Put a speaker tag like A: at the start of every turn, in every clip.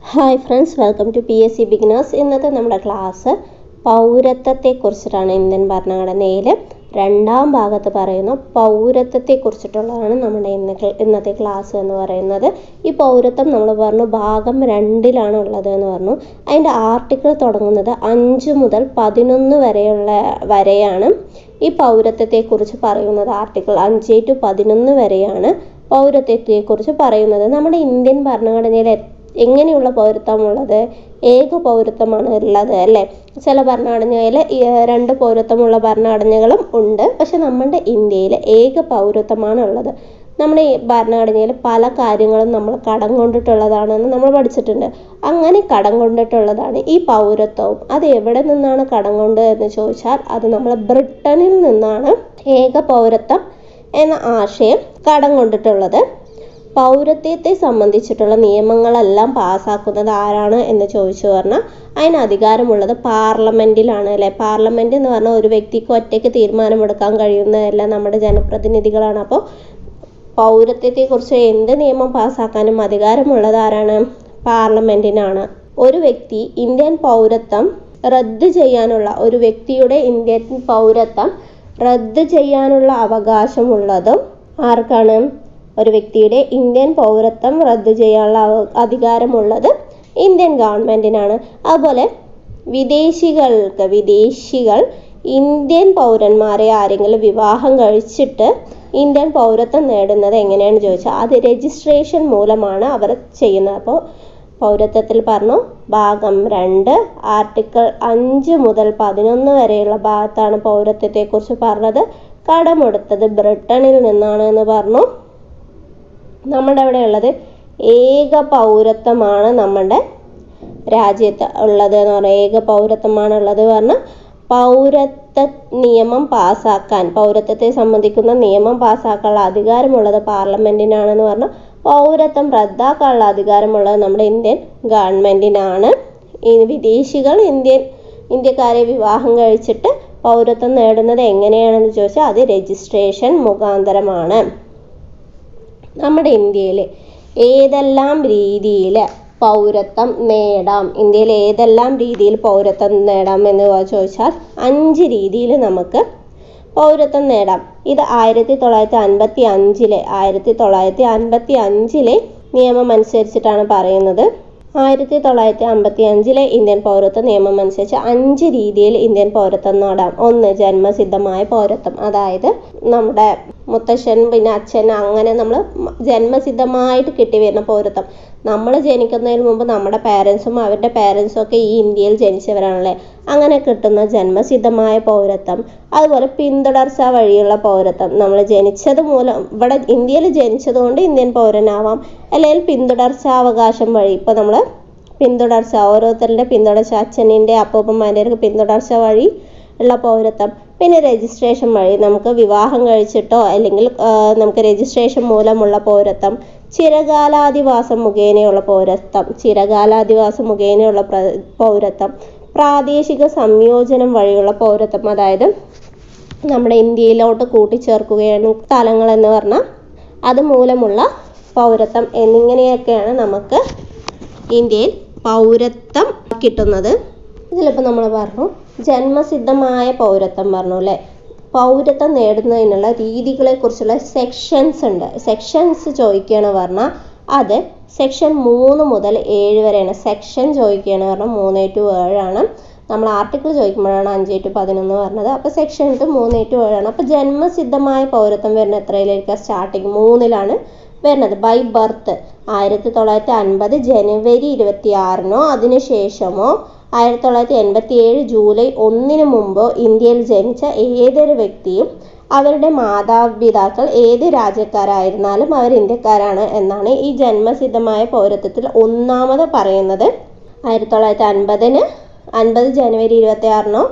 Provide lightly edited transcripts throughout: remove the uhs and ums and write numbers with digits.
A: Hi friends, welcome to PSC beginners. ഇന്നത്തെ നമ്മുടെ class പൗരത്വത്തെക്കുറിച്ചിട്ടാണ്. Indian ഭരണഘടനയിൽ രണ്ടാം ഭാഗത്ത് പറയുന്ന പൗരത്വത്തെക്കുറിച്ചിട്ടുള്ളതാണ് നമ്മുടെ ഇന്നത്തെ ക്ലാസ് എന്ന് പറയുന്നത്. ഈ പൗരത്വം നമ്മൾ പറഞ്ഞു ഭാഗം 2ലാണ് ഉള്ളത് എന്ന് പറഞ്ഞു. അതിൻ്റെ ആർട്ടിക്കിൾ തുടങ്ങുന്നത് 5 മുതൽ 11 വരെയാണ് ഈ പൗരത്വത്തെക്കുറിച്ച് പറയുന്നത്. ആർട്ടിക്കിൾ 5 to 11 വരെയാണ് പൗരത്വത്തെക്കുറിച്ച് പറയുന്നത്. നമ്മുടെ ഇന്ത്യൻ ഭരണഘടനയിൽ എങ്ങനെയുള്ള പൗരത്വമുള്ളത്? ഏക പൗരത്വമാണ് ഉള്ളത് അല്ലേ? ചില ഭരണഘടനയിൽ 2 പൗരത്വമുള്ള ഭരണഘടനകളും ഉണ്ട്. പക്ഷെ നമ്മുടെ ഇന്ത്യയിൽ ഏക പൗരത്വമാണ് ഉള്ളത്. നമ്മുടെ ഈ ഭരണഘടനയിൽ പല കാര്യങ്ങളും നമ്മൾ കടം കൊണ്ടിട്ടുള്ളതാണെന്ന് നമ്മൾ പഠിച്ചിട്ടുണ്ട്. അങ്ങനെ കടം കൊണ്ടിട്ടുള്ളതാണ് ഈ പൗരത്വവും. അത് എവിടെ നിന്നാണ് കടം കൊണ്ട് എന്ന് ചോദിച്ചാൽ അത് നമ്മൾ ബ്രിട്ടനിൽ നിന്നാണ് ഏക പൗരത്വം എന്ന ആശയം കടം കൊണ്ടിട്ടുള്ളത്. പൗരത്വത്തെ സംബന്ധിച്ചിട്ടുള്ള നിയമങ്ങളെല്ലാം പാസ്സാക്കുന്നത് ആരാണ് എന്ന് ചോദിച്ചു പറഞ്ഞാൽ അതിന് അധികാരമുള്ളത് പാർലമെൻറ്റിലാണ് അല്ലേ? പാർലമെൻറ്റ് എന്ന് പറഞ്ഞാൽ ഒരു വ്യക്തിക്ക് ഒറ്റയ്ക്ക് തീരുമാനമെടുക്കാൻ കഴിയുന്നതല്ല, നമ്മുടെ ജനപ്രതിനിധികളാണ്. അപ്പോൾ പൗരത്വത്തെക്കുറിച്ച് എന്ത് നിയമം പാസ്സാക്കാനും അധികാരമുള്ളത് ആരാണ്? പാർലമെൻറ്റിനാണ്. ഒരു വ്യക്തി ഇന്ത്യൻ പൗരത്വം റദ്ദ് ചെയ്യാനുള്ള ഒരു വ്യക്തിയുടെ ഇന്ത്യൻ പൗരത്വം റദ്ദ് ചെയ്യാനുള്ള അവകാശമുള്ളതും ആർക്കാണ്? ഒരു വ്യക്തിയുടെ ഇന്ത്യൻ പൗരത്വം റദ്ദു ചെയ്യാനുള്ള അധികാരമുള്ളത് ഇന്ത്യൻ ഗവൺമെൻറ്റിനാണ്. അതുപോലെ വിദേശികൾ ഇന്ത്യൻ പൗരന്മാരെ ആരെങ്കിലും വിവാഹം കഴിച്ചിട്ട് ഇന്ത്യൻ പൗരത്വം നേടുന്നത് എങ്ങനെയാണെന്ന് ചോദിച്ചാൽ അത് രജിസ്ട്രേഷൻ മൂലമാണ് അവർ ചെയ്യുന്നത്. അപ്പോൾ പൗരത്വത്തിൽ പറഞ്ഞു ഭാഗം 2 ആർട്ടിക്കിൾ 5 മുതൽ 11 വരെയുള്ള ഭാഗത്താണ് പൗരത്വത്തെക്കുറിച്ച് പറഞ്ഞത്. കടമെടുത്തത് ബ്രിട്ടനിൽ നിന്നാണ് എന്ന് പറഞ്ഞു. നമ്മുടെ അവിടെ ഉള്ളത് ഏക പൗരത്വമാണ് നമ്മുടെ രാജ്യത്ത് ഉള്ളത് എന്ന് പറഞ്ഞാൽ ഏക പൗരത്വമാണ് ഉള്ളത് പറഞ്ഞാൽ പൗരത്വ നിയമം പാസ്സാക്കാൻ, പൗരത്വത്തെ സംബന്ധിക്കുന്ന നിയമം പാസ്സാക്കാനുള്ള അധികാരമുള്ളത് പാർലമെൻറ്റിനാണെന്ന് പറഞ്ഞാൽ പൗരത്വം റദ്ദാക്കാനുള്ള അധികാരമുള്ളത് നമ്മുടെ ഇന്ത്യൻ ഗവൺമെൻറ്റിനാണ്. ഈ വിദേശികൾ ഇന്ത്യക്കാരെ വിവാഹം കഴിച്ചിട്ട് പൗരത്വം നേടുന്നത് എങ്ങനെയാണെന്ന് ചോദിച്ചാൽ അത് രജിസ്ട്രേഷൻ മുഖാന്തരമാണ്. നമ്മുടെ ഇന്ത്യയിൽ ഏതെല്ലാം രീതിയിൽ പൗരത്വം നേടാം? ഇന്ത്യയിൽ ഏതെല്ലാം രീതിയിൽ പൗരത്വം നേടാം എന്ന് ചോദിച്ചാൽ 5 രീതിയിൽ നമുക്ക് പൗരത്വം നേടാം. ഇത് 1955 നിയമം അനുസരിച്ചിട്ടാണ് പറയുന്നത്. 1955 ഇന്ത്യൻ പൗരത്വ നിയമം അനുസരിച്ച് 5 രീതിയിൽ ഇന്ത്യൻ പൗരത്വം നേടാം. 1 ജന്മസിദ്ധമായ പൗരത്വം, അതായത് നമ്മുടെ മുത്തശ്ശൻ പിന്നെ അച്ഛൻ അങ്ങനെ നമ്മൾ ജന്മസിദ്ധമായിട്ട് കിട്ടി വരുന്ന പൗരത്വം. നമ്മൾ ജനിക്കുന്നതിന് മുമ്പ് നമ്മുടെ പേരൻസും അവരുടെ പേരൻസും ഒക്കെ ഈ ഇന്ത്യയിൽ ജനിച്ചവരാണല്ലേ, അങ്ങനെ കിട്ടുന്ന ജന്മസിദ്ധമായ പൗരത്വം. അതുപോലെ പിന്തുടർച്ച വഴിയുള്ള പൗരത്വം, നമ്മൾ ജനിച്ചത് മൂലം ഇവിടെ ഇന്ത്യയിൽ ജനിച്ചത് കൊണ്ട് ഇന്ത്യൻ പൗരനാവാം, അല്ലെങ്കിൽ പിന്തുടർച്ചാവകാശം വഴി. ഇപ്പോൾ നമ്മൾ പിന്തുടർച്ച ഓരോരുത്തരുടെ പിന്തുടർച്ച, അച്ഛനിൻ്റെ അപ്പൂപ്പന്മാരുടെ പിന്തുടർച്ച വഴി ഉള്ള പൗരത്വം. പിന്നെ രജിസ്ട്രേഷൻ വഴി നമുക്ക് വിവാഹം കഴിച്ചിട്ടോ അല്ലെങ്കിൽ നമുക്ക് രജിസ്ട്രേഷൻ മൂലമുള്ള പൗരത്വം. ചിരകാലാധിവാസം മുഖേനയുള്ള പൗരത്വം. പ്രാദേശിക സംയോജനം വഴിയുള്ള പൗരത്വം, അതായത് നമ്മുടെ ഇന്ത്യയിലോട്ട് കൂട്ടിച്ചേർക്കുകയാണ് സ്ഥലങ്ങൾ എന്ന് പറഞ്ഞാൽ അത് മൂലമുള്ള പൗരത്വം. എന്നിങ്ങനെയൊക്കെയാണ് നമുക്ക് ഇന്ത്യയിൽ പൗരത്വം കിട്ടുന്നത്. ഇതിലിപ്പോൾ നമ്മൾ പറഞ്ഞു ജന്മസിദ്ധമായ പൗരത്വം പറഞ്ഞു അല്ലേ. പൗരത്വം നേടുന്നതിനുള്ള രീതികളെക്കുറിച്ചുള്ള സെക്ഷൻസ് ഉണ്ട്. സെക്ഷൻസ് ചോദിക്കുകയാണ് പറഞ്ഞാൽ അത് സെക്ഷൻ 3 മുതൽ 7 വരെയാണ്. സെക്ഷൻ ചോദിക്കുകയാണ് പറഞ്ഞാൽ 3 to 7 ആണ്. നമ്മൾ ആർട്ടിക്കിൾ ചോദിക്കുമ്പോഴാണ് 5 to 11 പറഞ്ഞത്. അപ്പോൾ സെക്ഷൻ 3 to 7 ആണ്. അപ്പോൾ ജന്മസിദ്ധമായ പൗരത്വം വരുന്ന എത്രയിലായിരിക്കും? സ്റ്റാർട്ടിങ് 3ലാണ് വരുന്നത്. ബൈ ബർത്ത് 1950 ജനുവരി 26 അതിനുശേഷമോ 1987 ജൂലൈ 1 മുമ്പോ ഇന്ത്യയിൽ ജനിച്ച ഏതൊരു വ്യക്തിയും അവരുടെ മാതാപിതാക്കൾ ഏത് രാജ്യക്കാരായിരുന്നാലും അവർ ഇന്ത്യക്കാരാണ് എന്നാണ് ഈ ജന്മസിദ്ധമായ പൗരത്വത്തിൽ ഒന്നാമത് പറയുന്നത്. 1950 ജനുവരി 26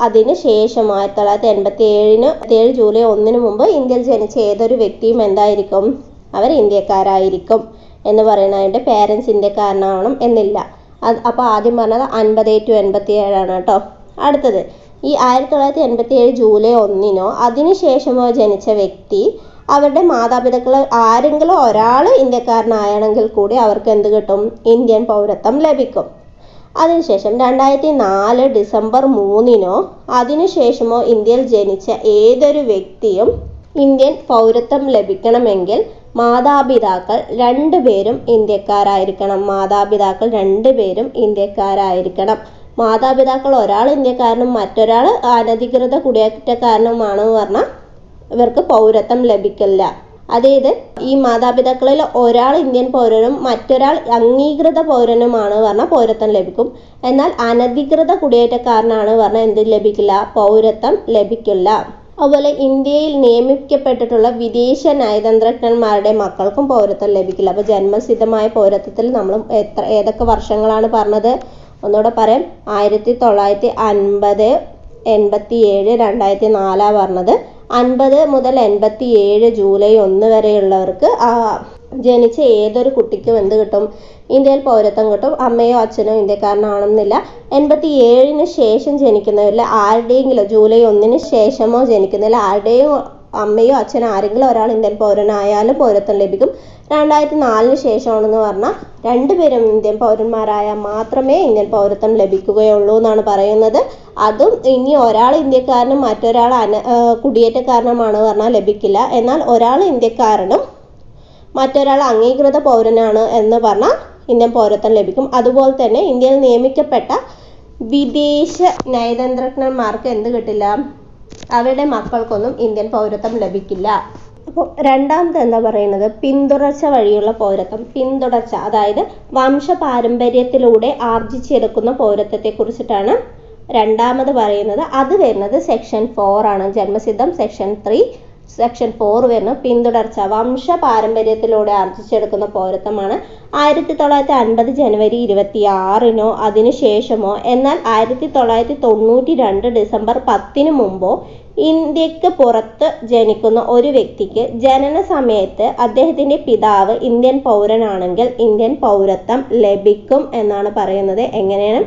A: അതിന് ശേഷം 1987 ജൂലൈ 1 മുമ്പ് ഇന്ത്യയിൽ ജനിച്ച ഏതൊരു വ്യക്തിയും എന്തായിരിക്കും? അവർ ഇന്ത്യക്കാരായിരിക്കും എന്ന് പറയുന്നതിൻ്റെ പേരൻസ് ഇന്ത്യക്കാരനാവണം എന്നില്ല. അപ്പോൾ ആദ്യം പറഞ്ഞത് 50 to 87 ആണ് കേട്ടോ. അടുത്തത് ഈ 1987 ജൂലൈ 1 അതിനുശേഷമോ ജനിച്ച വ്യക്തി അവരുടെ മാതാപിതാക്കൾ ആരെങ്കിലും ഒരാൾ ഇന്ത്യക്കാരനായാണെങ്കിൽ കൂടി അവർക്ക് എന്ത് കിട്ടും? ഇന്ത്യൻ പൗരത്വം ലഭിക്കും. അതിനുശേഷം 2004 ഡിസംബർ 3 അതിനുശേഷമോ ഇന്ത്യയിൽ ജനിച്ച ഏതൊരു വ്യക്തിയും ഇന്ത്യൻ പൗരത്വം ലഭിക്കണമെങ്കിൽ മാതാപിതാക്കൾ രണ്ടുപേരും ഇന്ത്യക്കാരായിരിക്കണം. മാതാപിതാക്കൾ ഒരാൾ ഇന്ത്യക്കാരനും മറ്റൊരാൾ അനധികൃത കുടിയേറ്റക്കാരനുമാണെന്ന് പറഞ്ഞാൽ ഇവർക്ക് പൗരത്വം ലഭിക്കില്ല. അതായത് ഈ മാതാപിതാക്കളിൽ ഒരാൾ ഇന്ത്യൻ പൗരനും മറ്റൊരാൾ അംഗീകൃത പൗരനുമാണ് പറഞ്ഞാൽ പൗരത്വം ലഭിക്കും. എന്നാൽ അനധികൃത കുടിയേറ്റക്കാരനാണ് പറഞ്ഞാൽ എന്ത് ലഭിക്കില്ല? പൗരത്വം ലഭിക്കില്ല. അതുപോലെ ഇന്ത്യയിൽ നിയമിക്കപ്പെട്ടിട്ടുള്ള വിദേശ നയതന്ത്രജ്ഞന്മാരുടെ മക്കൾക്കും പൗരത്വം ലഭിക്കില്ല. അപ്പോൾ ജന്മസിദ്ധമായ പൗരത്വത്തിൽ നമ്മൾ ഏതൊക്കെ വർഷങ്ങളാണ് പറഞ്ഞത്? ഒന്നുകൂടെ പറയാം. 1950, 87, 2004 പറഞ്ഞത്. 50 മുതൽ 87 ജൂലൈ 1 വരെയുള്ളവർക്ക് ജനിച്ച ഏതൊരു കുട്ടിക്കും എന്ത് കിട്ടും? ഇന്ത്യയിൽ പൗരത്വം കിട്ടും. അമ്മയോ അച്ഛനോ ഇന്ത്യക്കാരനാണെന്നില്ല. 87 ശേഷം ജനിക്കുന്നവരിൽ ആരുടെയെങ്കിലും ജൂലൈ 1 ശേഷമോ ജനിക്കുന്നില്ല ആരുടെയും അമ്മയോ അച്ഛനോ ആരെങ്കിലും ഒരാൾ ഇന്ത്യൻ പൗരനായാലും പൗരത്വം ലഭിക്കും. 2004 ശേഷമാണെന്ന് പറഞ്ഞാൽ രണ്ടുപേരും ഇന്ത്യൻ പൗരന്മാരായാൽ മാത്രമേ ഇന്ത്യൻ പൗരത്വം ലഭിക്കുകയുള്ളൂ എന്നാണ് പറയുന്നത്. അതും ഇനി ഒരാൾ ഇന്ത്യക്കാരനും മറ്റൊരാൾ കുടിയേറ്റക്കാരനുമാണ് പറഞ്ഞാൽ ലഭിക്കില്ല. എന്നാൽ ഒരാൾ ഇന്ത്യക്കാരനും മറ്റൊരാൾ അംഗീകൃത പൗരനാണ് എന്ന് പറഞ്ഞാൽ ഇന്ത്യൻ പൗരത്വം ലഭിക്കും. അതുപോലെ തന്നെ ഇന്ത്യയിൽ നിയമിക്കപ്പെട്ട വിദേശ നയതന്ത്രജ്ഞന്മാർക്ക് എന്ത് കിട്ടില്ല? അവരുടെ മക്കൾക്കൊന്നും ഇന്ത്യൻ പൗരത്വം ലഭിക്കില്ല. അപ്പോൾ രണ്ടാമത് എന്താ പറയുന്നത്? പിന്തുടർച്ച വഴിയുള്ള പൗരത്വം. പിന്തുടർച്ച അതായത് വംശപാരമ്പര്യത്തിലൂടെ ആർജിച്ചെടുക്കുന്ന പൗരത്വത്തെ കുറിച്ചിട്ടാണ് രണ്ടാമത് പറയുന്നത്. അത് വരുന്നത് സെക്ഷൻ 4 ആണ്. ജന്മസിദ്ധം സെക്ഷൻ 3, സെക്ഷൻ 4 വരുന്ന പിന്തുടർച്ച വംശപാരമ്പര്യത്തിലൂടെ ആർജിച്ചെടുക്കുന്ന പൗരത്വമാണ്. 1950 ജനുവരി 26 അതിനുശേഷമോ എന്നാൽ 1992 ഡിസംബർ 10 മുമ്പോ ഇന്ത്യക്ക് പുറത്ത് ജനിക്കുന്ന ഒരു വ്യക്തിക്ക് ജനന സമയത്ത് അദ്ദേഹത്തിൻ്റെ പിതാവ് ഇന്ത്യൻ പൗരനാണെങ്കിൽ ഇന്ത്യൻ പൗരത്വം ലഭിക്കും എന്നാണ് പറയുന്നത്. എങ്ങനെയാണ്?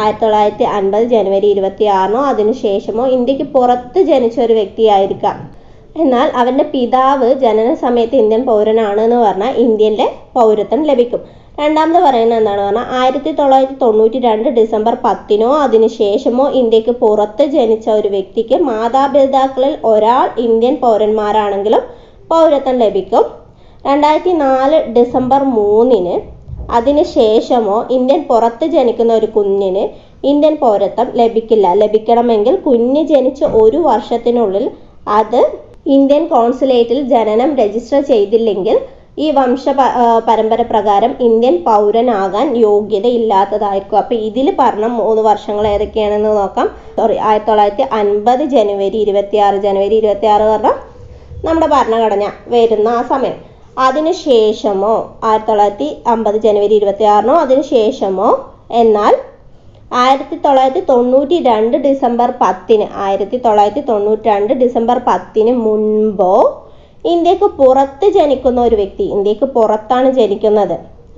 A: 1950 ജനുവരി 26 അതിനുശേഷമോ ഇന്ത്യക്ക് പുറത്ത് ജനിച്ച ഒരു വ്യക്തിയായിരിക്കാം. എന്നാൽ അവൻ്റെ പിതാവ് ജനന സമയത്ത് ഇന്ത്യൻ പൗരനാണ് എന്ന് പറഞ്ഞാൽ ഇന്ത്യൻ്റെ പൗരത്വം ലഭിക്കും. രണ്ടാമത് പറയുന്നത് എന്താണ് പറഞ്ഞാൽ 1992 ഡിസംബർ 10 അതിനുശേഷമോ ഇന്ത്യക്ക് പുറത്ത് ജനിച്ച ഒരു വ്യക്തിക്ക് മാതാപിതാക്കളിൽ ഒരാൾ ഇന്ത്യൻ പൗരന്മാരാണെങ്കിലും പൗരത്വം ലഭിക്കും. 2004 ഡിസംബർ 3 അതിനുശേഷമോ ഇന്ത്യൻ പുറത്ത് ജനിക്കുന്ന ഒരു കുഞ്ഞിന് ഇന്ത്യൻ പൗരത്വം ലഭിക്കില്ല. ലഭിക്കണമെങ്കിൽ കുഞ്ഞ് ജനിച്ച 1 വർഷത്തിനുള്ളിൽ അത് ഇന്ത്യൻ കോൺസുലേറ്റിൽ ജനനം രജിസ്റ്റർ ചെയ്തില്ലെങ്കിൽ ഈ പരമ്പര പ്രകാരം ഇന്ത്യൻ പൗരനാകാൻ യോഗ്യതയില്ലാത്തതായിരിക്കും. അപ്പോൾ ഇതിൽ പറഞ്ഞ 3 വർഷങ്ങൾ ഏതൊക്കെയാണെന്ന് നോക്കാം. 1950 ജനുവരി 26 പറഞ്ഞാൽ നമ്മുടെ ഭരണഘടന വരുന്ന ആ സമയം. അതിനുശേഷമോ 1950 ജനുവരി 26 അതിനുശേഷമോ എന്നാൽ 1992 ഡിസംബർ 10 മുൻപോ ഇന്ത്യക്ക് പുറത്ത് ജനിക്കുന്ന ഒരു വ്യക്തി, ഇന്ത്യക്ക് പുറത്താണ് ജനിക്കുന്നത്,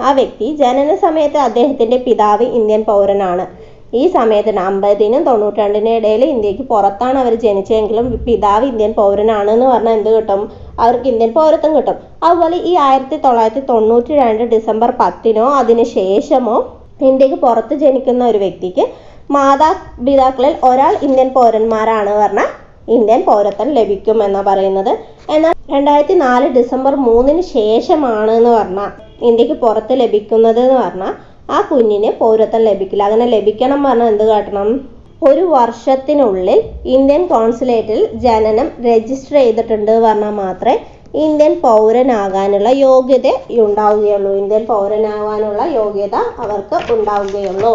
A: ആ വ്യക്തി ജനന സമയത്ത് അദ്ദേഹത്തിൻ്റെ പിതാവ് ഇന്ത്യൻ പൗരനാണ്. ഈ സമയത്ത് 50നും 92നും ഇടയിൽ ഇന്ത്യക്ക് പുറത്താണ് അവർ ജനിച്ചതെങ്കിലും പിതാവ് ഇന്ത്യൻ പൗരനാണെന്ന് പറഞ്ഞാൽ എന്ത് കിട്ടും? അവർക്ക് ഇന്ത്യൻ പൗരത്വം കിട്ടും. അതുപോലെ ഈ 1992 ഡിസംബർ 10 അതിനുശേഷമോ ഇന്ത്യക്ക് പുറത്ത് ജനിക്കുന്ന ഒരു വ്യക്തിക്ക് മാതാപിതാക്കളിൽ ഒരാൾ ഇന്ത്യൻ പൗരന്മാരാണ് പറഞ്ഞാൽ ഇന്ത്യൻ പൗരത്വം ലഭിക്കും എന്നാണ് പറയുന്നത്. എന്നാൽ 2004 ഡിസംബർ 3 ശേഷമാണ് എന്ന് പറഞ്ഞാൽ ഇന്ത്യക്ക് പുറത്ത് ലഭിക്കുന്നത് എന്ന് പറഞ്ഞാൽ ആ കുഞ്ഞിന് പൗരത്വം ലഭിക്കില്ല. അങ്ങനെ ലഭിക്കണം പറഞ്ഞാൽ എന്ത് കാട്ടണം? 1 വർഷത്തിനുള്ളിൽ ഇന്ത്യൻ കോൺസുലേറ്റിൽ ജനനം രജിസ്റ്റർ ചെയ്തിട്ടുണ്ട് പറഞ്ഞാൽ മാത്രമേ ഇന്ത്യൻ പൗരനാകാനുള്ള യോഗ്യത ഉണ്ടാവുകയുള്ളൂ. ഇന്ത്യൻ പൗരനാകാനുള്ള യോഗ്യത അവർക്ക് ഉണ്ടാവുകയുള്ളൂ.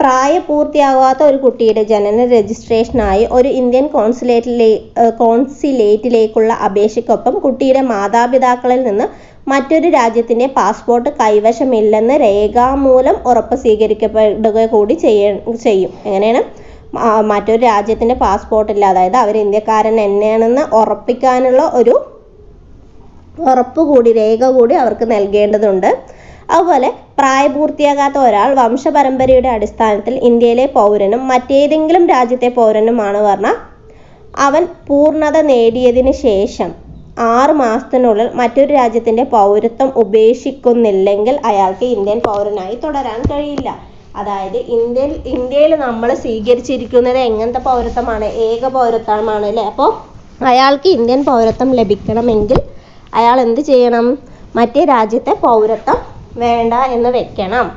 A: പ്രായപൂർത്തിയാകാത്ത ഒരു കുട്ടിയുടെ ജനന രജിസ്ട്രേഷനായി ഒരു ഇന്ത്യൻ കോൺസുലേറ്റിലേക്കുള്ള അപേക്ഷയ്ക്കൊപ്പം കുട്ടിയുടെ മാതാപിതാക്കളിൽ നിന്ന് മറ്റൊരു രാജ്യത്തിൻ്റെ പാസ്പോർട്ട് കൈവശമില്ലെന്ന് രേഖാമൂലം ഉറപ്പ് സ്വീകരിക്കപ്പെടുക കൂടി ചെയ്യും. എങ്ങനെയാണ്? മറ്റൊരു രാജ്യത്തിൻ്റെ പാസ്പോർട്ട് ഇല്ല, അതായത് അവർ ഇന്ത്യക്കാരൻ തന്നെയാണെന്ന് ഉറപ്പിക്കാനുള്ള ഒരു ഉറപ്പ് കൂടി, രേഖ കൂടി അവർക്ക് നൽകേണ്ടതുണ്ട്. അതുപോലെ പ്രായപൂർത്തിയാകാത്ത ഒരാൾ വംശപരമ്പരയുടെ അടിസ്ഥാനത്തിൽ ഇന്ത്യയിലെ പൗരനും മറ്റേതെങ്കിലും രാജ്യത്തെ പൗരനുമാണ് പറഞ്ഞാൽ അവൻ പൂർണ്ണത നേടിയതിന് ശേഷം 6 മാസത്തിനുള്ളിൽ മറ്റൊരു രാജ്യത്തിൻ്റെ പൗരത്വം ഉപേക്ഷിക്കുന്നില്ലെങ്കിൽ അയാൾക്ക് ഇന്ത്യൻ പൗരനായി തുടരാൻ കഴിയില്ല. അതായത് ഇന്ത്യയിൽ നമ്മൾ സ്വീകരിച്ചിരിക്കുന്നത് എങ്ങനത്തെ പൗരത്വമാണ്? ഏക പൗരത്വമാണ് അല്ലേ? അപ്പോൾ അയാൾക്ക് ഇന്ത്യൻ പൗരത്വം ലഭിക്കണമെങ്കിൽ അയാൾ എന്ത് ചെയ്യണം? മറ്റേ രാജ്യത്തെ പൗരത്വം വേണ്ട എന്ന് വെക്കണം.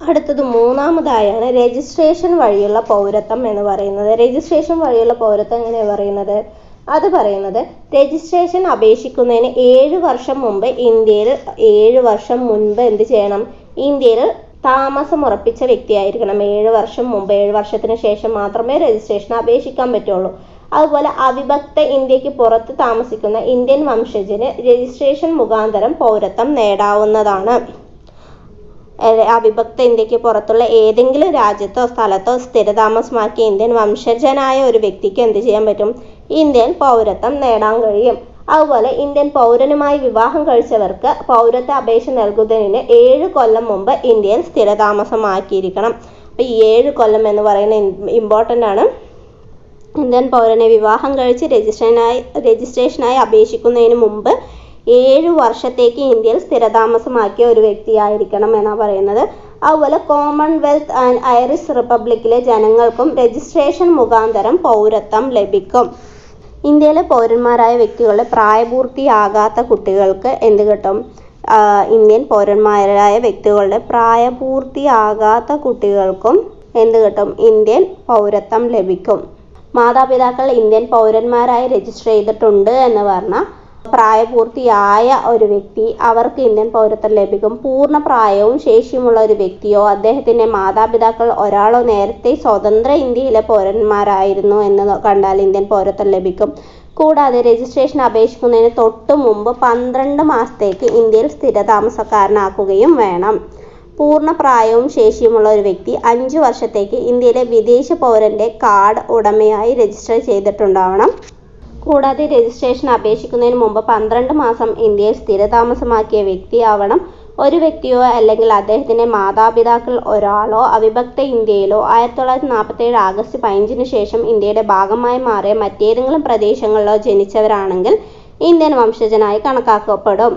A: അടുത്തത് മൂന്നാമതായാണ് രജിസ്ട്രേഷൻ വഴിയുള്ള പൗരത്വം എന്ന് പറയുന്നത്. രജിസ്ട്രേഷൻ വഴിയുള്ള പൗരത്വം എങ്ങനെയാണ് പറയുന്നത്? അത് പറയുന്നത് രജിസ്ട്രേഷൻ അപേക്ഷിക്കുന്നതിന് 7 വർഷം മുമ്പ് 7 വർഷം മുൻപ് എന്ത് ചെയ്യണം? ഇന്ത്യയിൽ താമസം ഉറപ്പിച്ച വ്യക്തിയായിരിക്കണം. 7 വർഷം മുമ്പ്, 7 വർഷത്തിന് ശേഷം മാത്രമേ രജിസ്ട്രേഷൻ അപേക്ഷിക്കാൻ പറ്റുള്ളൂ. അതുപോലെ അവിഭക്ത ഇന്ത്യക്ക് പുറത്ത് താമസിക്കുന്ന ഇന്ത്യൻ വംശജന് രജിസ്ട്രേഷൻ മുഖാന്തരം പൗരത്വം നേടാവുന്നതാണ്. അവിഭക്ത ഇന്ത്യക്ക് പുറത്തുള്ള ഏതെങ്കിലും രാജ്യത്തോ സ്ഥലത്തോ സ്ഥിരതാമസമാക്കിയ ഇന്ത്യൻ വംശജനായ ഒരു വ്യക്തിക്ക് എന്ത് ചെയ്യാൻ പറ്റും? ഇന്ത്യൻ പൗരത്വം നേടാൻ കഴിയും. അതുപോലെ ഇന്ത്യൻ പൗരനുമായി വിവാഹം കഴിച്ചവർക്ക് പൗരത്വ അപേക്ഷ നൽകുന്നതിന് 7 കൊല്ലം മുമ്പ് ഇന്ത്യയിൽ സ്ഥിരതാമസമാക്കിയിരിക്കണം. അപ്പോൾ ഈ 7 കൊല്ലം എന്ന് പറയുന്നത് ഇമ്പോർട്ടൻ്റ് ആണ്. ഇന്ത്യൻ പൗരനെ വിവാഹം കഴിച്ച് രജിസ്ട്രേഷനായി അപേക്ഷിക്കുന്നതിന് മുമ്പ് 7 വർഷത്തേക്ക് ഇന്ത്യയിൽ സ്ഥിരതാമസമാക്കിയ ഒരു വ്യക്തിയായിരിക്കണം എന്നാണ് പറയുന്നത്. അതുപോലെ കോമൺവെൽത്ത് ആൻഡ് ഐറിഷ് റിപ്പബ്ലിക്കിലെ ജനങ്ങൾക്കും രജിസ്ട്രേഷൻ മുഖാന്തരം പൗരത്വം ലഭിക്കും. ഇന്ത്യയിലെ പൗരന്മാരായ വ്യക്തികളുടെ പ്രായപൂർത്തിയാകാത്ത കുട്ടികൾക്ക് എന്ത് കിട്ടും? ഇന്ത്യൻ പൗരന്മാരായ വ്യക്തികളുടെ പ്രായപൂർത്തിയാകാത്ത കുട്ടികൾക്കും എന്ത് കിട്ടും? ഇന്ത്യൻ പൗരത്വം ലഭിക്കും. മാതാപിതാക്കൾ ഇന്ത്യൻ പൗരന്മാരായി രജിസ്റ്റർ ചെയ്തിട്ടുണ്ട് എന്ന് പറഞ്ഞാൽ പ്രായപൂർത്തിയായ ഒരു വ്യക്തി, അവർക്ക് ഇന്ത്യൻ പൗരത്വം ലഭിക്കും. പൂർണ്ണ പ്രായവും ശേഷിയുമുള്ള ഒരു വ്യക്തിയോ അദ്ദേഹത്തിൻ്റെ മാതാപിതാക്കൾ ഒരാളോ നേരത്തെ സ്വതന്ത്ര ഇന്ത്യയിലെ പൗരന്മാരായിരുന്നു എന്ന് കണ്ടാൽ ഇന്ത്യൻ പൗരത്വം ലഭിക്കും. കൂടാതെ രജിസ്ട്രേഷൻ അപേക്ഷിക്കുന്നതിന് തൊട്ട് മുമ്പ് 12 മാസത്തേക്ക് ഇന്ത്യയിൽ സ്ഥിരതാമസക്കാരനാക്കുകയും വേണം. പൂർണ്ണ പ്രായവും ശേഷിയുമുള്ള ഒരു വ്യക്തി 5 വർഷത്തേക്ക് ഇന്ത്യയിലെ വിദേശ പൗരൻ്റെ കാർഡ് ഉടമയായി രജിസ്റ്റർ ചെയ്തിട്ടുണ്ടാവണം. കൂടാതെ രജിസ്ട്രേഷൻ അപേക്ഷിക്കുന്നതിന് മുമ്പ് 12 മാസം ഇന്ത്യയിൽ സ്ഥിരതാമസമാക്കിയ വ്യക്തിയാവണം. ഒരു വ്യക്തിയോ അല്ലെങ്കിൽ അദ്ദേഹത്തിൻ്റെ മാതാപിതാക്കൾ ഒരാളോ അവിഭക്ത ഇന്ത്യയിലോ 1947 ആഗസ്റ്റ് 15 ശേഷം ഇന്ത്യയുടെ ഭാഗമായി മാറിയ മറ്റേതെങ്കിലും പ്രദേശങ്ങളിലോ ജനിച്ചവരാണെങ്കിൽ ഇന്ത്യൻ വംശജനായി കണക്കാക്കപ്പെടും.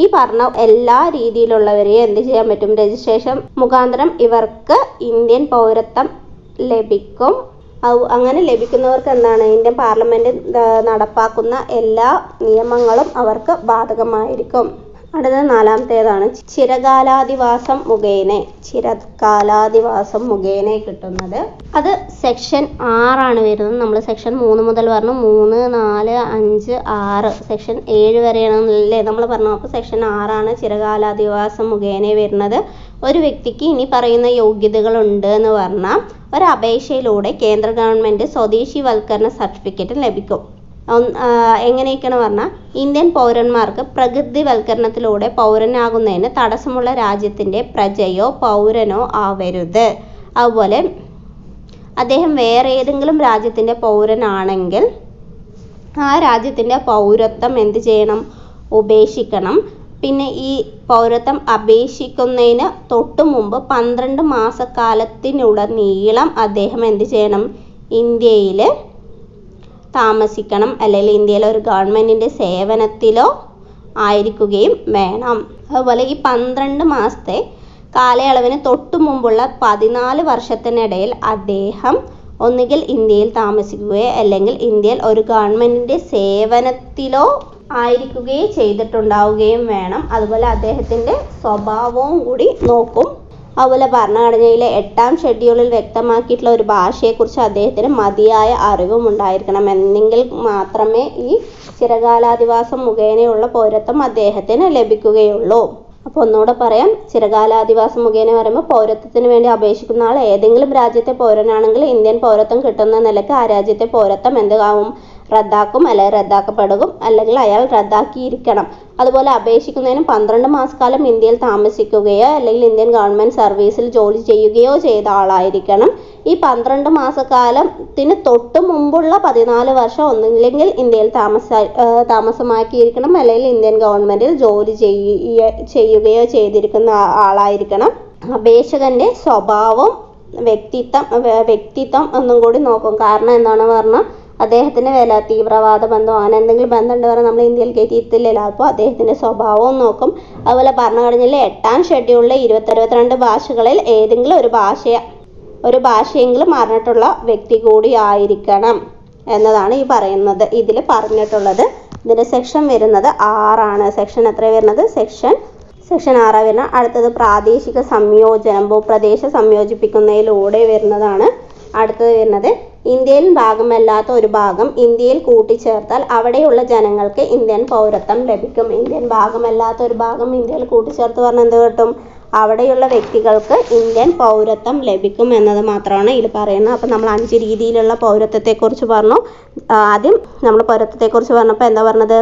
A: ഈ പറഞ്ഞ എല്ലാ രീതിയിലുള്ളവരെയും എന്ത് ചെയ്യാൻ പറ്റും? രജിസ്ട്രേഷൻ മുഖാന്തരം ഇവർക്ക് ഇന്ത്യൻ പൗരത്വം ലഭിക്കും. അങ്ങനെ ലഭിക്കുന്നവർക്ക് എന്താണ്? ഇന്ത്യൻ പാർലമെൻറ്റ് നടപ്പാക്കുന്ന എല്ലാ നിയമങ്ങളും അവർക്ക് ബാധകമായിരിക്കും. അടുത്ത 4-ാമത്തേതാണ് ചിരകാലാധിവാസം മുഖേന കിട്ടുന്നത്. അത് സെക്ഷൻ 6 വരുന്നത്. നമ്മൾ സെക്ഷൻ 3 മുതൽ പറഞ്ഞു. 3, 4, 5, 6 സെക്ഷൻ 7 വരെയാണല്ലേ നമ്മൾ പറഞ്ഞു. അപ്പോൾ സെക്ഷൻ 6 ചിരകാലാധിവാസം മുഖേന വരുന്നത്. ഒരു വ്യക്തിക്ക് ഇനി പറയുന്ന യോഗ്യതകളുണ്ട് എന്ന് പറഞ്ഞാൽ ഒരപേക്ഷയിലൂടെ കേന്ദ്ര ഗവൺമെൻറ് സ്വദേശിവൽക്കരണ സർട്ടിഫിക്കറ്റ് ലഭിക്കും. എങ്ങനെയൊക്കെയാണ് പറഞ്ഞാൽ ഇന്ത്യൻ പൗരന്മാർക്ക് പ്രകൃതിവൽക്കരണത്തിലൂടെ പൗരനാകുന്നതിന് തടസ്സമുള്ള രാജ്യത്തിൻ്റെ പ്രജയോ പൗരനോ ആവരുത്. അതുപോലെ അദ്ദേഹം വേറെ ഏതെങ്കിലും രാജ്യത്തിൻ്റെ പൗരനാണെങ്കിൽ ആ രാജ്യത്തിൻ്റെ പൗരത്വം എന്ത് ചെയ്യണം? ഉപേക്ഷിക്കണം. പിന്നെ ഈ പൗരത്വം അപേക്ഷിക്കുന്നതിന് തൊട്ട് മുമ്പ് 12 മാസക്കാലത്തിനുടനീളം അദ്ദേഹം എന്ത് ചെയ്യണം? ഇന്ത്യയിൽ താമസിക്കണം. അല്ലെങ്കിൽ ഇന്ത്യയിലെ ഒരു ഗവൺമെൻറ്റിൻ്റെ സേവനത്തിലോ ആയിരിക്കുകയും വേണം. അതുപോലെ ഈ 12 മാസത്തെ കാലയളവിന് തൊട്ടു മുമ്പുള്ള 14 വർഷത്തിനിടയിൽ അദ്ദേഹം ഒന്നുകിൽ ഇന്ത്യയിൽ താമസിക്കുകയോ അല്ലെങ്കിൽ ഇന്ത്യയിൽ ഒരു ഗവൺമെൻറ്റിൻ്റെ സേവനത്തിലോ ആയിരിക്കുകയും ചെയ്തിട്ടുണ്ടാവുകയും വേണം. അതുപോലെ അദ്ദേഹത്തിൻ്റെ സ്വഭാവവും കൂടി നോക്കും. അതുപോലെ ഭരണഘടനയിലെ 8-ാം ഷെഡ്യൂളിൽ വ്യക്തമാക്കിയിട്ടുള്ള ഒരു ഭാഷയെക്കുറിച്ച് അദ്ദേഹത്തിന് മതിയായ അറിവും ഉണ്ടായിരിക്കണം. എന്നെങ്കിൽ മാത്രമേ ഈ ചിരകാലാധിവാസം മുഖേനയുള്ള പൗരത്വം അദ്ദേഹത്തിന് ലഭിക്കുകയുള്ളൂ. അപ്പോൾ ഒന്നുകൂടെ പറയാം. ചിരകാലാധിവാസം മുഖേന പറയുമ്പോൾ പൗരത്വത്തിന് വേണ്ടി അപേക്ഷിക്കുന്ന ആൾ ഏതെങ്കിലും രാജ്യത്തെ പൗരനാണെങ്കിൽ ഇന്ത്യൻ പൗരത്വം കിട്ടുന്ന നിലയ്ക്ക് ആ രാജ്യത്തെ പൗരത്വം എന്താവും? റദ്ദാക്കും, അല്ലെങ്കിൽ റദ്ദാക്കപ്പെടും, അല്ലെങ്കിൽ അയാൾ റദ്ദാക്കിയിരിക്കണം. അതുപോലെ അപേക്ഷിക്കുന്നതിന് 12 മാസക്കാലം ഇന്ത്യയിൽ താമസിക്കുകയോ അല്ലെങ്കിൽ ഇന്ത്യൻ ഗവൺമെൻറ് സർവീസിൽ ജോലി ചെയ്യുകയോ ചെയ്ത ആളായിരിക്കണം. ഈ 12 മാസക്കാലത്തിന് തൊട്ട് മുമ്പുള്ള 14 വർഷം ഒന്നില്ലെങ്കിൽ ഇന്ത്യയിൽ താമസമാക്കിയിരിക്കണം, അല്ലെങ്കിൽ ഇന്ത്യൻ ഗവൺമെൻറ്റിൽ ജോലി ചെയ്യുകയോ ചെയ്തിരിക്കുന്ന ആളായിരിക്കണം. അപേക്ഷകൻ്റെ സ്വഭാവം വ്യക്തിത്വം ഒന്നും കൂടി നോക്കും. കാരണം എന്താണ് പറഞ്ഞാൽ അദ്ദേഹത്തിന് വല്ല തീവ്രവാദ ബന്ധമോ അങ്ങനെ എന്തെങ്കിലും ബന്ധമുണ്ട് പറഞ്ഞാൽ നമ്മൾ ഇന്ത്യയിൽ കയറ്റിയിരുത്തില്ലല്ലോ. അപ്പോൾ അദ്ദേഹത്തിൻ്റെ സ്വഭാവവും നോക്കും. അതുപോലെ ഭരണഘടനയിലെ 8ാം ഷെഡ്യൂളിലെ 22 ഭാഷകളിൽ ഏതെങ്കിലും ഒരു ഭാഷയെങ്കിലും അറിഞ്ഞിട്ടുള്ള വ്യക്തി കൂടി ആയിരിക്കണം എന്നതാണ് ഈ പറയുന്നത്. ഇതിൽ പറഞ്ഞിട്ടുള്ളത്. ഇതിൻ്റെ സെക്ഷൻ വരുന്നത് 6ആണ്. സെക്ഷൻ എത്ര വരുന്നത്? സെക്ഷൻ 6 വരുന്നത്. അടുത്തത് പ്രാദേശിക സംയോജനം, ഭൂപ്രദേശ സംയോജിപ്പിക്കുന്നതിലൂടെ വരുന്നതാണ്. അടുത്തത് വരുന്നത് ഇന്ത്യയിൽ ഭാഗമല്ലാത്ത ഒരു ഭാഗം ഇന്ത്യയിൽ കൂട്ടിച്ചേർത്താൽ അവിടെയുള്ള ജനങ്ങൾക്ക് ഇന്ത്യൻ പൗരത്വം ലഭിക്കും. ഇന്ത്യൻ ഭാഗമല്ലാത്ത ഒരു ഭാഗം ഇന്ത്യയിൽ കൂട്ടിച്ചേർത്ത് പറഞ്ഞാൽ എന്ത് കിട്ടും? അവിടെയുള്ള വ്യക്തികൾക്ക് ഇന്ത്യൻ പൗരത്വം ലഭിക്കും എന്നത് മാത്രമാണ് ഇതിൽ പറയുന്നത്. അപ്പോൾ നമ്മൾ 5 രീതിയിലുള്ള പൗരത്വത്തെക്കുറിച്ച് പറഞ്ഞു. ആദ്യം നമ്മൾ പൗരത്വത്തെക്കുറിച്ച് പറഞ്ഞപ്പോൾ എന്താ പറഞ്ഞത്?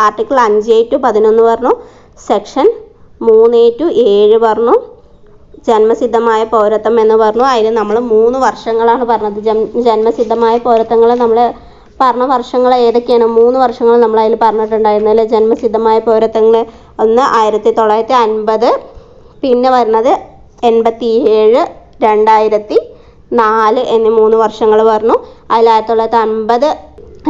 A: ആർട്ടിക്കിൾ 5A to 11 പറഞ്ഞു. സെക്ഷൻ 3A to 7 പറഞ്ഞു. ജന്മസിദ്ധമായ പൗരത്വം എന്ന് പറഞ്ഞു. അതിന് നമ്മൾ 3 വർഷങ്ങളാണ് പറഞ്ഞത്. ജന്മസിദ്ധമായ പൗരത്വങ്ങൾ നമ്മൾ പറഞ്ഞ വർഷങ്ങൾ ഏതൊക്കെയാണ്? 3 വർഷങ്ങൾ നമ്മൾ അതിൽ പറഞ്ഞിട്ടുണ്ടായിരുന്നു അല്ലേ? ജന്മസിദ്ധമായ പൗരത്വങ്ങൾ ഒന്ന് 1950, പിന്നെ വരുന്നത് 87, 2004 എന്നീ 3 വർഷങ്ങൾ പറഞ്ഞു. അതിൽ 1950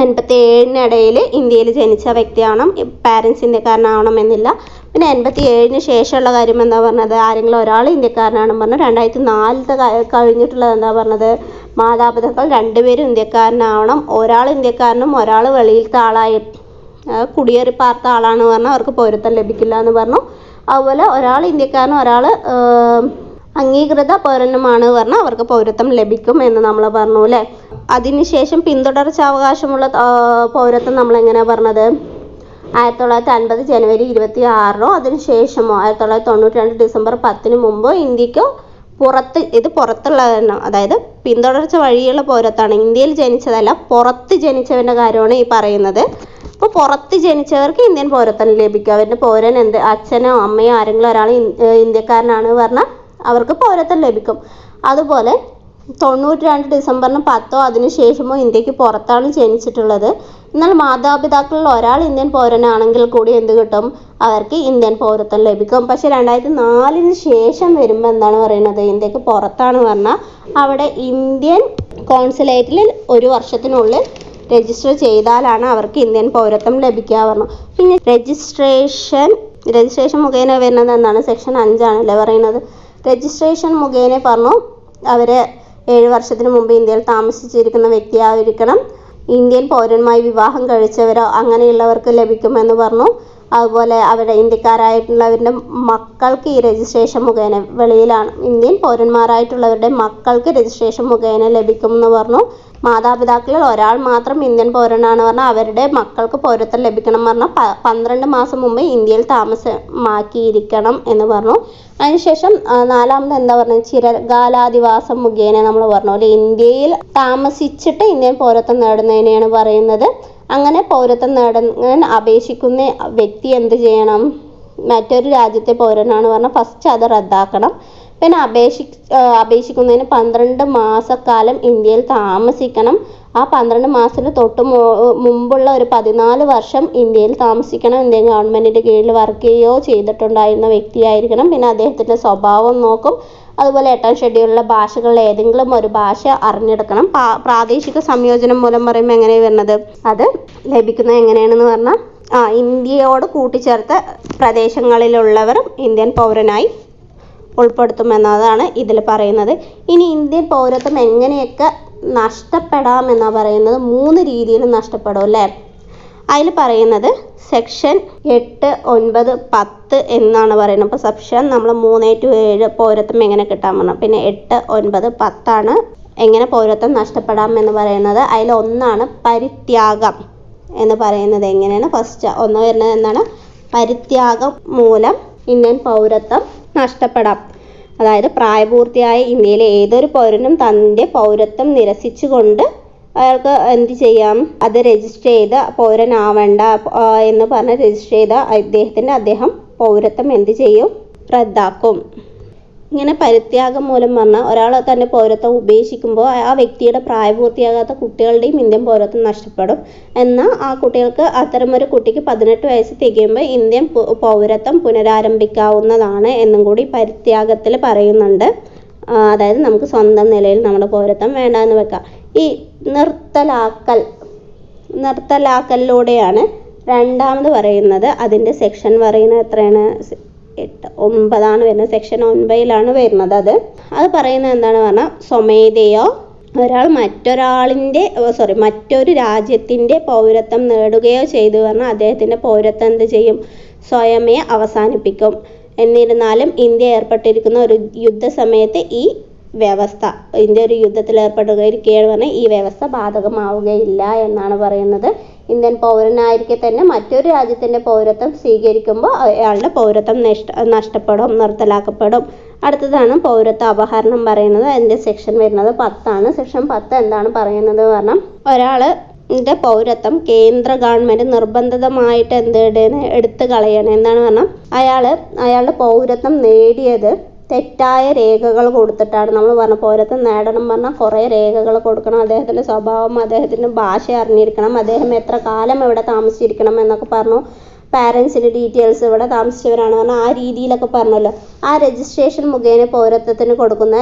A: 87-നിടയിൽ ഇന്ത്യയിൽ ജനിച്ച വ്യക്തിയാവണം, പാരൻസ് ഇന്ത്യക്കാരനാവണമെന്നില്ല. പിന്നെ 87-ന് ശേഷമുള്ള കാര്യം എന്താ പറഞ്ഞത്? ആരെങ്കിലും ഒരാൾ ഇന്ത്യക്കാരനാണെന്ന് പറഞ്ഞു. 2004 കഴിഞ്ഞിട്ടുള്ളത് എന്താ പറഞ്ഞത്? മാതാപിതാക്കൾ 2 പേരും ഇന്ത്യക്കാരനാവണം. ഒരാൾ ഇന്ത്യക്കാരനും ഒരാൾ വെളിയിലത്തെ ആളായി കുടിയേറി പാർത്ത ആളാണ് പറഞ്ഞാൽ അവർക്ക് പൗരത്വം ലഭിക്കില്ല എന്ന് പറഞ്ഞു. അതുപോലെ ഒരാൾ ഇന്ത്യക്കാരനും ഒരാൾ അംഗീകൃത പൗരനുമാണ് പറഞ്ഞാൽ അവർക്ക് പൗരത്വം ലഭിക്കും എന്ന് നമ്മൾ പറഞ്ഞു അല്ലേ? അതിനുശേഷം പിന്തുടർച്ചാവകാശമുള്ള പൗരത്വം നമ്മൾ എങ്ങനെയാണ് പറഞ്ഞത്? 1950 ജനുവരി 26 അതിനുശേഷമോ 1992 ഡിസംബർ 10 മുമ്പോ ഇന്ത്യക്ക് പുറത്തുള്ളതാണ്. അതായത് പിന്തുടർച്ച വഴിയുള്ള പൗരത്വമാണ്. ഇന്ത്യയിൽ ജനിച്ചതല്ല, പുറത്ത് ജനിച്ചവൻ്റെ കാര്യമാണ് ഈ പറയുന്നത്. അപ്പോൾ പുറത്ത് ജനിച്ചവർക്ക് ഇന്ത്യൻ പൗരത്വം ലഭിക്കും. അവരുടെ പൗരൻ അച്ഛനോ അമ്മയോ ആരെങ്കിലും ഒരാൾ ഇന്ത്യക്കാരനാണ് പറഞ്ഞാൽ അവർക്ക് പൗരത്വം ലഭിക്കും. അതുപോലെ 92 ഡിസംബർ 10 അതിനുശേഷമോ ഇന്ത്യക്ക് പുറത്താണ് ജനിച്ചിട്ടുള്ളത്. എന്നാൽ മാതാപിതാക്കളിൽ ഒരാൾ ഇന്ത്യൻ പൗരനാണെങ്കിൽ കൂടി എന്ത് കിട്ടും? അവർക്ക് ഇന്ത്യൻ പൗരത്വം ലഭിക്കും. പക്ഷേ 2004-ന് ശേഷം വരുമ്പോൾ എന്താണ് പറയുന്നത്? ഇന്ത്യക്ക് പുറത്താണ് പറഞ്ഞാൽ അവിടെ ഇന്ത്യൻ കോൺസുലേറ്റിൽ 1 വർഷത്തിനുള്ളിൽ രജിസ്റ്റർ ചെയ്താലാണ് അവർക്ക് ഇന്ത്യൻ പൗരത്വം ലഭിക്കുക പറഞ്ഞു. പിന്നെ രജിസ്ട്രേഷൻ മുഖേന വരുന്നത് എന്താണ്? സെക്ഷൻ 5ആണല്ലേ പറയുന്നത്. രജിസ്ട്രേഷൻ മുഖേന പറഞ്ഞു അവർ 7 വർഷത്തിന് മുമ്പ് ഇന്ത്യയിൽ താമസിച്ചിരിക്കുന്ന വ്യക്തിയായിരിക്കണം. ഇന്ത്യൻ പൗരന്മായി വിവാഹം കഴിച്ചവരോ അങ്ങനെയുള്ളവർക്ക് ലഭിക്കുമെന്ന് പറഞ്ഞു. അതുപോലെ അവരുടെ ഇന്ത്യക്കാരായിട്ടുള്ളവരുടെ മക്കൾക്ക് ഈ രജിസ്ട്രേഷൻ മുഖേന വെളിയിലാണ് ഇന്ത്യൻ പൗരന്മാരായിട്ടുള്ളവരുടെ മക്കൾക്ക് രജിസ്ട്രേഷൻ മുഖേന ലഭിക്കുമെന്ന് പറഞ്ഞു. മാതാപിതാക്കളിൽ ഒരാൾ മാത്രം ഇന്ത്യൻ പൗരനാണ് പറഞ്ഞാൽ അവരുടെ മക്കൾക്ക് പൗരത്വം ലഭിക്കണം പറഞ്ഞാൽ 12 മാസം മുമ്പ് ഇന്ത്യയിൽ താമസമാക്കിയിരിക്കണം എന്ന് പറഞ്ഞു. അതിനുശേഷം 4ാമത് എന്താ പറഞ്ഞത്? ചിരകാലാധിവാസം മുഖേന നമ്മൾ പറഞ്ഞു അല്ലെ, ഇന്ത്യയിൽ താമസിച്ചിട്ട് ഇന്ത്യൻ പൗരത്വം നേടുന്നതിനെയാണ് പറയുന്നത്. അങ്ങനെ പൗരത്വം നേടാൻ അപേക്ഷിക്കുന്ന വ്യക്തി എന്ത് ചെയ്യണം? മറ്റൊരു രാജ്യത്തെ പൗരനാണ് പറഞ്ഞാൽ ഫസ്റ്റ് അത് റദ്ദാക്കണം. പിന്നെ അപേക്ഷിക്കുന്നതിന് 12 മാസക്കാലം ഇന്ത്യയിൽ താമസിക്കണം. ആ 12 മാസത്തിന് തൊട്ട് മുമ്പുള്ള ഒരു 14 വർഷം ഇന്ത്യയിൽ താമസിക്കണം. ഇന്ത്യൻ ഗവൺമെൻറ്റിൻ്റെ കീഴിൽ വർക്ക് ചെയ്യുകയോ ചെയ്തിട്ടുണ്ടായിരുന്ന വ്യക്തിയായിരിക്കണം. പിന്നെ അദ്ദേഹത്തിൻ്റെ സ്വഭാവം നോക്കും. അതുപോലെ 8ാം ഷെഡ്യൂളിലെ ഭാഷകളിൽ ഏതെങ്കിലും ഒരു ഭാഷ അറിഞ്ഞെടുക്കണം. പ്രാദേശിക സംയോജനം മൂലം പറയുമ്പോൾ എങ്ങനെയാണ് വരുന്നത്? അത് ലഭിക്കുന്നത് എങ്ങനെയാണെന്ന് പറഞ്ഞാൽ ഇന്ത്യയോട് കൂട്ടിച്ചേർത്ത പ്രദേശങ്ങളിലുള്ളവർ ഇന്ത്യൻ പൗരനായി ഉൾപ്പെടുത്തുമെന്നതാണ് ഇതിൽ പറയുന്നത്. ഇനി ഇന്ത്യൻ പൗരത്വം എങ്ങനെയൊക്കെ നഷ്ടപ്പെടാമെന്നാണ് പറയുന്നത്. 3 രീതിയിൽ നഷ്ടപ്പെടും അല്ലേ? അതിൽ പറയുന്നത് സെക്ഷൻ 8, 9, 10 എന്നാണ് പറയുന്നത്. അപ്പോൾ സെക്ഷൻ നമ്മൾ 3 to 7 പൗരത്വം എങ്ങനെ കിട്ടാൻ പറഞ്ഞു. പിന്നെ 8, 9, 10 എങ്ങനെ പൗരത്വം നഷ്ടപ്പെടാമെന്ന് പറയുന്നത്. അതിൽ ഒന്നാണ് പരിത്യാഗം എന്ന് പറയുന്നത്. എങ്ങനെയാണ്? ഫസ്റ്റ് ഒന്ന് വരുന്നത് എന്താണ്? പരിത്യാഗം മൂലം ഇന്ത്യൻ പൗരത്വം നഷ്ടപ്പെടാം. അതായത് പ്രായപൂർത്തിയായ ഇന്ത്യയിലെ ഏതൊരു പൗരനും തൻ്റെ പൗരത്വം നിരസിച്ചുകൊണ്ട് അയാൾക്ക് എന്ത് ചെയ്യാം? അത് രജിസ്റ്റർ ചെയ്ത പൗരനാവേണ്ട എന്ന് പറഞ്ഞ് രജിസ്റ്റർ ചെയ്ത അദ്ദേഹം പൗരത്വം എന്ത് ചെയ്യും? റദ്ദാക്കും. ഇങ്ങനെ പരിത്യാഗം മൂലം പറഞ്ഞാൽ ഒരാൾ തൻ്റെ പൗരത്വം ഉപേക്ഷിക്കുമ്പോൾ ആ വ്യക്തിയുടെ പ്രായപൂർത്തിയാകാത്ത കുട്ടികളുടെയും ഇന്ത്യൻ പൗരത്വം നഷ്ടപ്പെടും. എന്നാൽ ആ കുട്ടികൾക്ക് അത്തരമൊരു കുട്ടിക്ക് 18 വയസ്സ് തികയുമ്പോൾ ഇന്ത്യൻ പൗരത്വം പുനരാരംഭിക്കാവുന്നതാണ് എന്നും കൂടി പരിത്യാഗത്തിൽ പറയുന്നുണ്ട്. അതായത് നമുക്ക് സ്വന്തം നിലയിൽ നമ്മുടെ പൗരത്വം വേണ്ട എന്ന് വെക്കാം. ഈ നിർത്തലാക്കലിലൂടെയാണ് രണ്ടാമത് പറയുന്നത്. അതിൻ്റെ സെക്ഷൻ പറയുന്നത് എത്രയാണ്? 9 വരുന്നത്. സെക്ഷൻ 9 വരുന്നത്. അത് പറയുന്നത് എന്താണ് പറഞ്ഞാൽ, സ്വമേധയോ ഒരാൾ മറ്റൊരു രാജ്യത്തിൻ്റെ പൗരത്വം നേടുകയോ ചെയ്തു പറഞ്ഞാൽ അദ്ദേഹത്തിൻ്റെ പൗരത്വം എന്ത് ചെയ്യും? സ്വയമേ അവസാനിപ്പിക്കും. എന്നിരുന്നാലും ഇന്ത്യ ഏർപ്പെട്ടിരിക്കുന്ന ഒരു യുദ്ധസമയത്ത് ഇന്ത്യ ഒരു യുദ്ധത്തിൽ ഏർപ്പെടുകയാണ് പറഞ്ഞാൽ ഈ വ്യവസ്ഥ ബാധകമാവുകയില്ല എന്നാണ് പറയുന്നത്. ഇന്ത്യൻ പൗരനായിരിക്കെ തന്നെ മറ്റൊരു രാജ്യത്തിൻ്റെ പൗരത്വം സ്വീകരിക്കുമ്പോൾ അയാളുടെ പൗരത്വം നഷ്ടപ്പെടും, നിർത്തലാക്കപ്പെടും. അടുത്തതാണ് പൗരത്വ അപഹരണം പറയുന്നത്. അതിൻ്റെ സെക്ഷൻ വരുന്നത് 10. സെക്ഷൻ 10 എന്താണ് പറയുന്നത് പറഞ്ഞാൽ, ഒരാളുടെ പൗരത്വം കേന്ദ്ര ഗവൺമെൻറ് നിർബന്ധിതമായിട്ട് എടുത്തു കളയണം. എന്താണ് പറഞ്ഞാൽ, അയാളുടെ പൗരത്വം നേടിയത് തെറ്റായ രേഖകൾ കൊടുത്തിട്ടാണ്. നമ്മൾ പറഞ്ഞ പൗരത്വം നേടണം പറഞ്ഞാൽ കുറേ രേഖകൾ കൊടുക്കണം. അദ്ദേഹത്തിൻ്റെ സ്വഭാവം, അദ്ദേഹത്തിൻ്റെ ഭാഷ അറിഞ്ഞിരിക്കണം, അദ്ദേഹം എത്ര കാലം ഇവിടെ താമസിച്ചിരിക്കണം എന്നൊക്കെ പറഞ്ഞു. പാരൻസിൻ്റെ ഡീറ്റെയിൽസ്, ഇവിടെ താമസിച്ചവരാണ് പറഞ്ഞാൽ ആ രീതിയിലൊക്കെ പറഞ്ഞല്ലോ. ആ രജിസ്ട്രേഷൻ മുഖേന പൗരത്വത്തിന് കൊടുക്കുന്ന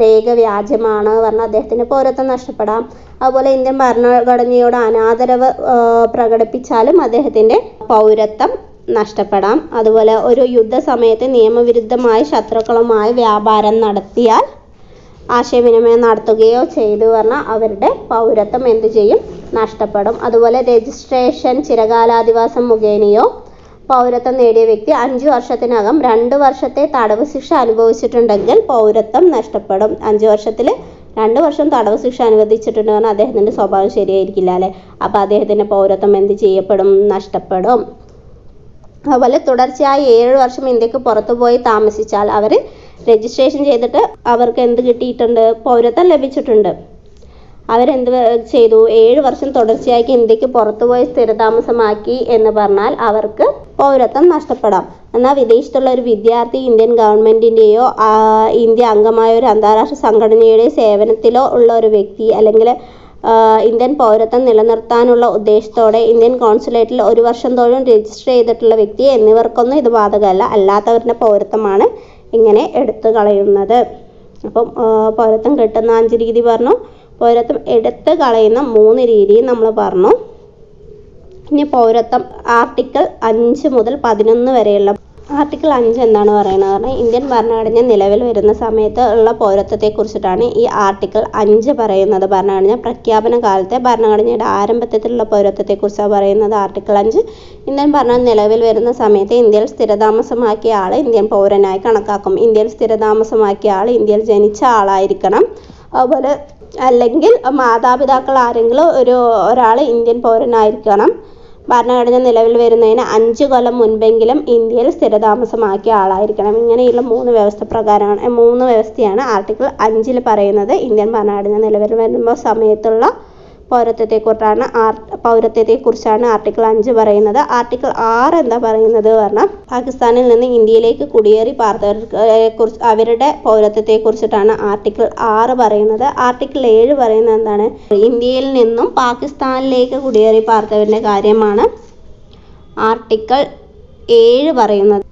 A: രേഖ വ്യാജമാണ് പറഞ്ഞാൽ അദ്ദേഹത്തിൻ്റെ പൗരത്വം നഷ്ടപ്പെടാം. അതുപോലെ ഇന്ത്യൻ ഭരണഘടനയോട് അനാദരവ് പ്രകടിപ്പിച്ചാലും അദ്ദേഹത്തിൻ്റെ പൗരത്വം നഷ്ടപ്പെടാം. അതുപോലെ ഒരു യുദ്ധസമയത്ത് നിയമവിരുദ്ധമായി ശത്രുക്കളുമായി വ്യാപാരം നടത്തിയാൽ, ആശയവിനിമയം നടത്തുകയോ ചെയ്തു പറഞ്ഞാൽ അവരുടെ പൗരത്വം എന്ത് ചെയ്യും? നഷ്ടപ്പെടും. അതുപോലെ രജിസ്ട്രേഷൻ ചിരകാലാധിവാസം മുഖേനയോ പൗരത്വം നേടിയ വ്യക്തി 5 വർഷത്തിനകം 2 വർഷത്തെ തടവ് ശിക്ഷ അനുഭവിച്ചിട്ടുണ്ടെങ്കിൽ പൗരത്വം നഷ്ടപ്പെടും. 5 വർഷത്തിൽ 2 വർഷം തടവ് ശിക്ഷ അനുവദിച്ചിട്ടുണ്ട് പറഞ്ഞാൽ അദ്ദേഹത്തിൻ്റെ സ്വഭാവം ശരിയായിരിക്കില്ല അല്ലേ? അപ്പോൾ അദ്ദേഹത്തിൻ്റെ പൗരത്വം എന്ത് ചെയ്യപ്പെടും? നഷ്ടപ്പെടും. അതുപോലെ തുടർച്ചയായി 7 വർഷം ഇന്ത്യക്ക് പുറത്തു പോയി താമസിച്ചാൽ അവർ രജിസ്ട്രേഷൻ ചെയ്തിട്ട് അവർക്ക് എന്ത് കിട്ടിയിട്ടുണ്ട്? പൗരത്വം ലഭിച്ചിട്ടുണ്ട്. അവരെന്ത് ചെയ്തു? 7 വർഷം തുടർച്ചയായി ഇന്ത്യക്ക് പുറത്തുപോയി സ്ഥിരതാമസമാക്കി എന്ന് പറഞ്ഞാൽ അവർക്ക് പൗരത്വം നഷ്ടപ്പെടാം. എന്നാൽ വിദേശത്തുള്ള ഒരു വിദ്യാർത്ഥി ഇന്ത്യൻ ഗവൺമെൻറ്റിൻ്റെയോ ഇന്ത്യ അംഗമായ ഒരു അന്താരാഷ്ട്ര സംഘടനയുടെയോ സേവനത്തിലോ ഉള്ള ഒരു വ്യക്തി, അല്ലെങ്കിൽ ഇന്ത്യൻ പൗരത്വം നിലനിർത്താനുള്ള ഉദ്ദേശത്തോടെ ഇന്ത്യൻ കോൺസുലേറ്റിൽ 1 വർഷത്തോളം രജിസ്റ്റർ ചെയ്തിട്ടുള്ള വ്യക്തി എന്നിവർക്കൊന്നും ഇത് ബാധകമല്ല. അല്ലാത്തവരുടെ പൗരത്വമാണ് ഇങ്ങനെ എടുത്തു കളയുന്നത്. അപ്പം പൗരത്വം കിട്ടുന്ന 5 രീതി പറഞ്ഞു, പൗരത്വം എടുത്തു കളയുന്ന 3 രീതിയും നമ്മൾ പറഞ്ഞു. ഇനി പൗരത്വം ആർട്ടിക്കിൾ 5 മുതൽ 11 വരെയുള്ള ആർട്ടിക്കിൾ 5 എന്താണ് പറയുന്നത് പറഞ്ഞാൽ, ഇന്ത്യൻ ഭരണഘടന നിലവിൽ വരുന്ന സമയത്ത് ഉള്ള പൗരത്വത്തെക്കുറിച്ചിട്ടാണ് ഈ ആർട്ടിക്കിൾ 5 പറയുന്നത്. ഭരണഘടന പ്രഖ്യാപന കാലത്തെ ഭരണഘടനയുടെ ആരംഭത്തിലുള്ള പൗരത്വത്തെക്കുറിച്ചാണ് പറയുന്നത്. ആർട്ടിക്കിൾ 5 ഇന്ത്യൻ ഭരണം നിലവിൽ വരുന്ന സമയത്ത് ഇന്ത്യയിൽ സ്ഥിരതാമസമാക്കിയ ആൾ ഇന്ത്യൻ പൗരനായി കണക്കാക്കും. ഇന്ത്യയിൽ സ്ഥിരതാമസമാക്കിയ ആൾ ഇന്ത്യയിൽ ജനിച്ച ആളായിരിക്കണം. അതുപോലെ അല്ലെങ്കിൽ മാതാപിതാക്കൾ ആരെങ്കിലും ഒരാൾ ഇന്ത്യൻ പൗരനായിരിക്കണം. ഭരണഘടന നിലവിൽ വരുന്നതിന് 5 കൊല്ലം മുൻപെങ്കിലും ഇന്ത്യയിൽ സ്ഥിരതാമസമാക്കിയ ആളായിരിക്കണം. ഇങ്ങനെയുള്ള 3 വ്യവസ്ഥയാണ് ആർട്ടിക്കിൾ 5 പറയുന്നത്. ഇന്ത്യൻ ഭരണഘടന നിലവിൽ വരുമ്പോൾ സമയത്തുള്ള പൗരത്വത്തെക്കുറിച്ചാണ് ആർട്ടിക്കിൾ 5 പറയുന്നത്. ആർട്ടിക്കിൾ 6 എന്താ പറയുന്നത് പറഞ്ഞാൽ, പാകിസ്ഥാനിൽ നിന്ന് ഇന്ത്യയിലേക്ക് കുടിയേറി പാർത്തവരെക്കുറിച്ച് അവരുടെ പൗരത്വത്തെക്കുറിച്ചിട്ടാണ് ആർട്ടിക്കിൾ 6 പറയുന്നത്. ആർട്ടിക്കിൾ 7 പറയുന്നത് എന്താണ്? ഇന്ത്യയിൽ നിന്നും പാകിസ്ഥാനിലേക്ക് കുടിയേറി പാർത്തവരുടെ കാര്യമാണ് ആർട്ടിക്കിൾ 7 പറയുന്നത്.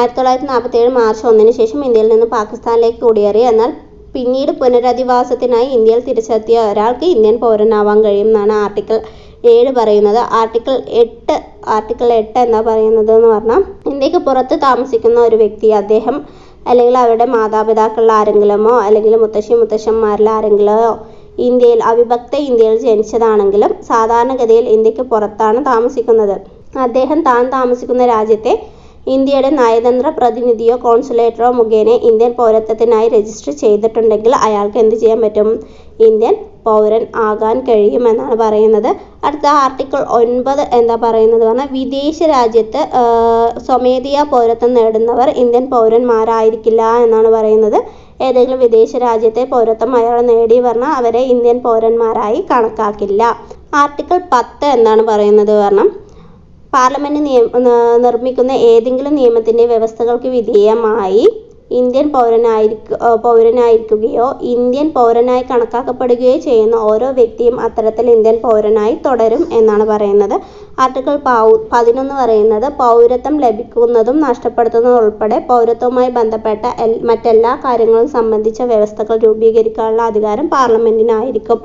A: 1947 മാർച്ച് 1 ശേഷം ഇന്ത്യയിൽ നിന്ന് പാകിസ്ഥാനിലേക്ക് കുടിയേറി എന്നാൽ പിന്നീട് പുനരധിവാസത്തിനായി ഇന്ത്യയിൽ തിരിച്ചെത്തിയ ഒരാൾക്ക് ഇന്ത്യൻ പൗരനാവാൻ കഴിയുമെന്നാണ് ആർട്ടിക്കിൾ 7 പറയുന്നത്. ആർട്ടിക്കിൾ 8 എന്താ പറയുന്നത് എന്ന് പറഞ്ഞാൽ, ഇന്ത്യക്ക് പുറത്ത് താമസിക്കുന്ന ഒരു വ്യക്തി, അദ്ദേഹം അല്ലെങ്കിൽ അവരുടെ മാതാപിതാക്കളിൽ ആരെങ്കിലുമോ അല്ലെങ്കിൽ മുത്തശ്ശന്മാരിൽ ആരെങ്കിലോ അവിഭക്ത ഇന്ത്യയിൽ ജനിച്ചതാണെങ്കിലും സാധാരണഗതിയിൽ ഇന്ത്യക്ക് പുറത്താണ് താമസിക്കുന്നത്. അദ്ദേഹം താൻ താമസിക്കുന്ന രാജ്യത്തെ ഇന്ത്യയുടെ നയതന്ത്ര പ്രതിനിധിയോ കോൺസുലേറ്ററോ മുഖേന ഇന്ത്യൻ പൗരത്വത്തിനായി രജിസ്റ്റർ ചെയ്തിട്ടുണ്ടെങ്കിൽ അയാൾക്ക് എന്ത് ചെയ്യാൻ പറ്റും? ഇന്ത്യൻ പൗരൻ ആകാൻ കഴിയുമെന്നാണ് പറയുന്നത്. അടുത്ത ആർട്ടിക്കിൾ 9 എന്താ പറയുന്നത് പറഞ്ഞാൽ, വിദേശ രാജ്യത്ത് സ്വമേധയാ പൗരത്വം നേടുന്നവർ ഇന്ത്യൻ പൗരന്മാരായിരിക്കില്ല എന്നാണ് പറയുന്നത്. ഏതെങ്കിലും വിദേശ രാജ്യത്തെ പൗരത്വം അയാൾ നേടി പറഞ്ഞാൽ അവരെ ഇന്ത്യൻ പൗരന്മാരായി കണക്കാക്കില്ല. ആർട്ടിക്കിൾ 10 എന്താണ് പറയുന്നത് പറഞ്ഞാൽ, പാർലമെന്റ് നിർമ്മിക്കുന്ന ഏതെങ്കിലും നിയമത്തിൻ്റെ വ്യവസ്ഥകൾക്ക് വിധേയമായി ഇന്ത്യൻ പൗരനായിരിക്കുകയോ ഇന്ത്യൻ പൗരനായി കണക്കാക്കപ്പെടുകയോ ചെയ്യുന്ന ഓരോ വ്യക്തിയും അത്തരത്തിൽ ഇന്ത്യൻ പൗരനായി തുടരും എന്നാണ് പറയുന്നത്. ആർട്ടിക്കിൾ 11 പറയുന്നത്, പൗരത്വം ലഭിക്കുന്നതും നഷ്ടപ്പെടുത്തുന്നതും ഉൾപ്പെടെ പൗരത്വവുമായി ബന്ധപ്പെട്ട മറ്റെല്ലാ കാര്യങ്ങളും സംബന്ധിച്ച വ്യവസ്ഥകൾ രൂപീകരിക്കാനുള്ള അധികാരം പാർലമെന്റിനായിരിക്കും.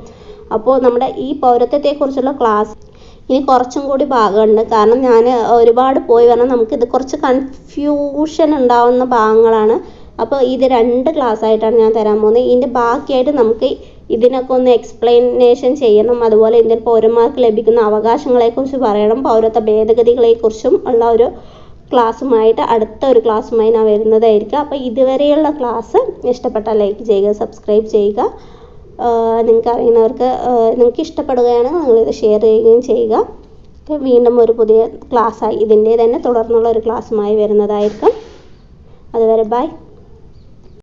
A: അപ്പോൾ നമ്മുടെ ഈ പൗരത്വത്തെക്കുറിച്ചുള്ള ക്ലാസ് ഇനി കുറച്ചും കൂടി ഭാഗമുണ്ട്. കാരണം ഞാൻ ഒരുപാട് പോയി വരണം, നമുക്കിത് കുറച്ച് കൺഫ്യൂഷൻ ഉണ്ടാവുന്ന ഭാഗങ്ങളാണ്. അപ്പോൾ ഇത് 2 ക്ലാസ് ആയിട്ടാണ് ഞാൻ തരാൻ പോകുന്നത്. ഇതിൻ്റെ ബാക്കിയായിട്ട് നമുക്ക് ഇതിനൊക്കെ ഒന്ന് എക്സ്പ്ലനേഷൻ ചെയ്യണം. അതുപോലെ ഇന്ത്യൻ പൗരന്മാർക്ക് ലഭിക്കുന്ന അവകാശങ്ങളെക്കുറിച്ച് പറയണം. പൗരത്വ ഭേദഗതികളെക്കുറിച്ചും ഉള്ള ഒരു ക്ലാസ്സുമായിട്ട് അടുത്ത ഒരു ക്ലാസ്സുമായി ഞാൻ വരുന്നതായിരിക്കും. അപ്പോൾ ഇതുവരെയുള്ള ക്ലാസ് ഇഷ്ടപ്പെട്ടാൽ ലൈക്ക് ചെയ്യുക, സബ്സ്ക്രൈബ് ചെയ്യുക. നിങ്ങൾക്ക് ഇഷ്ടപ്പെടുകയാണെങ്കിൽ നിങ്ങളിത് ഷെയർ ചെയ്യുകയും ചെയ്യുക. വീണ്ടും ഒരു പുതിയ ക്ലാസ്സായി ഇതിൻ്റെ തന്നെ തുടർന്നുള്ള ഒരു ക്ലാസ്സുമായി വരുന്നതായിരിക്കും. അതുവരെ ബൈ.